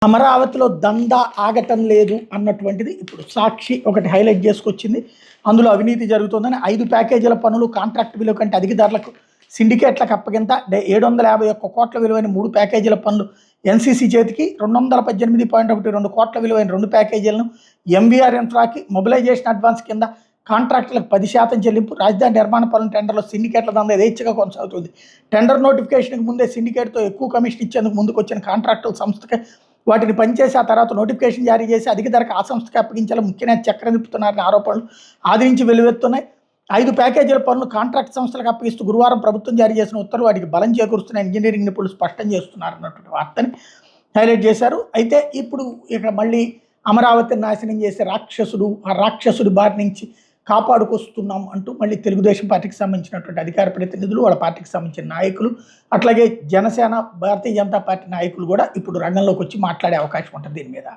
అమరావతిలో దందా ఆగటం లేదు అన్నటువంటిది ఇప్పుడు సాక్షి ఒకటి హైలైట్ చేసుకొచ్చింది. అందులో అవినీతి జరుగుతుందని 5 ప్యాకేజీల పనులు కాంట్రాక్ట్ విలువ కంటే అధిక ధరలకు సిండికేట్లకు అప్పగింత 751 కోట్ల విలువైన 3 ప్యాకేజీల పనులు ఎన్సీసీ చేతికి 218.12 కోట్ల విలువైన 2 ప్యాకేజీలను ఎంవీఆర్ ఇన్ఫ్రాకి మొబిలైజేషన్ అడ్వాన్స్ కింద కాంట్రాక్టులకు 10% చెల్లింపు. రాజధాని నిర్మాణ పనుల టెండర్లో సిండికేట్ల దందా యథేచ్ఛగా కొనసాగుతుంది. టెండర్ నోటిఫికేషన్కి ముందే సిండికేట్తో ఎక్కువ కమిషన్ ఇచ్చేందుకు ముందుకు వచ్చిన కాంట్రాక్టుల సంస్థకి వాటిని పనిచేసి ఆ తర్వాత నోటిఫికేషన్ జారీ చేసి అధిక ధరకు ఆ సంస్థకి అప్పగించేలా ముఖ్యంగా చక్రం తిప్పుతున్నారని ఆరోపణలు ఆదరించి వెలువెత్తున్నాయి. 5 ప్యాకేజీల పనులు కాంట్రాక్ట్ సంస్థలకు అప్పగిస్తూ గురువారం ప్రభుత్వం జారీ చేసిన ఉత్తర్వులు వాటికి బలం చేకూరుస్తున్న ఇంజనీరింగ్ నిపుణులు స్పష్టం చేస్తున్నారు అన్నటువంటి వార్తని హైలైట్ చేశారు. అయితే ఇప్పుడు ఇక మళ్ళీ అమరావతిని నాశనం చేసే రాక్షసుడు, ఆ రాక్షసుడి బారి నుంచి కాపాడుకొస్తున్నాం అంటూ మళ్ళీ తెలుగుదేశం పార్టీకి సంబంధించినటువంటి అధికార ప్రతినిధులు, వాళ్ళ పార్టీకి సంబంధించిన నాయకులు, అట్లాగే జనసేన, భారతీయ జనతా పార్టీ నాయకులు కూడా ఇప్పుడు రంగంలోకి వచ్చి మాట్లాడే అవకాశం ఉంటుంది దీని మీద.